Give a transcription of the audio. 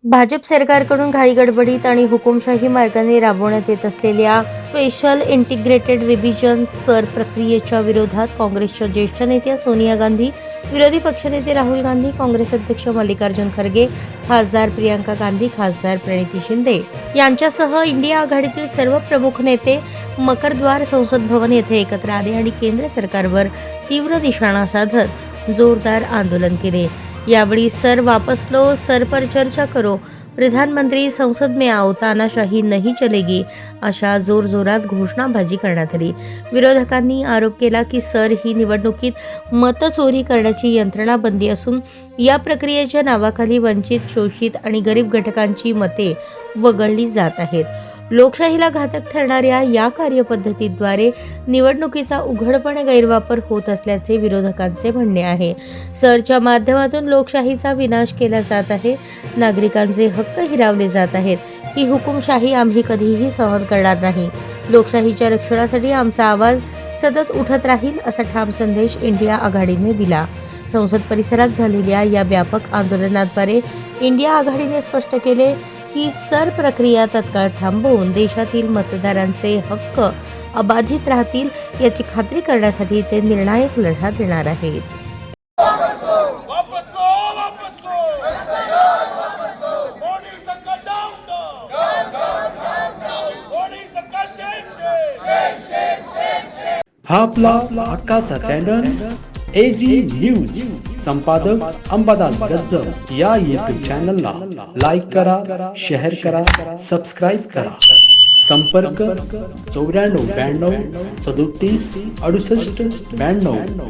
भाजप सरकारकडून घाईगडबडीत आणि हुकुमशाही मार्गाने राबवण्यात येत असलेल्या स्पेशल इंटिग्रेटेड रिव्हिजन सर प्रक्रियेच्या विरोधात काँग्रेसच्या ज्येष्ठ नेत्या सोनिया गांधी, विरोधी पक्षनेते राहुल गांधी, काँग्रेस अध्यक्ष मल्लिकार्जुन खरगे, खासदार प्रियांका गांधी, खासदार प्रणिती शिंदे यांच्यासह इंडिया आघाडीतील सर्व प्रमुख नेते मकरद्वार संसद भवन येथे एकत्र आले आणि केंद्र सरकारवर तीव्र निशाणा साधत जोरदार आंदोलन केले। यावेळी सर वापस लो, सर पर चर्चा करो, प्रधानमंत्री संसद में आओ, तानाशाही नहीं चलेगी अशा जोरजोरात घोषणाबाजी करण्यात आली। विरोधकांनी आरोप केला की सर ही निवडणुकीत मतचोरी करण्याची यंत्रणाबंदी असून या प्रक्रियेच्या नावाखाली वंचित, शोषित आणि गरीब घटकांची मते वगळली जात आहेत। लोकशाहीला घातक ठरणाऱ्या या कार्यपद्धतीद्वारे निवडणुकीचा उघडपणे गैरवापर होत असल्याचे विरोधकांचे म्हणणे आहे। सरच्या माध्यमातून लोकशाहीचा विनाश केला जात आहे, नागरिकांचे हक्क हिरावले जात आहेत। ही हुकुमशाही आम्ही कधीही सहन करणार नाही। लोकशाहीच्या रक्षणासाठी आमचा आवाज सतत उठत राहील असा ठाम संदेश इंडिया आघाडीने दिला। संसद परिसरात झालेल्या या व्यापक आंदोलनाद्वारे इंडिया आघाडीने स्पष्ट केले की सर प्रक्रिया तत्काळ थांबवून देशातील मतदारांचे हक्क अबाधित राहतील याची खात्री करण्यासाठी ते निर्णायक लढा देणार आहेत। वापस लो मोदी सरकार डाऊन मोदी सरकार शेम हा आपला हक्काचा चॅनल AG न्यूज। संपादक अंबादास गज्जर। या यूट्यूब चॅनलला लाईक करा, शेअर करा, सबस्क्राईब करा। संपर्क 94 92 37 68 92।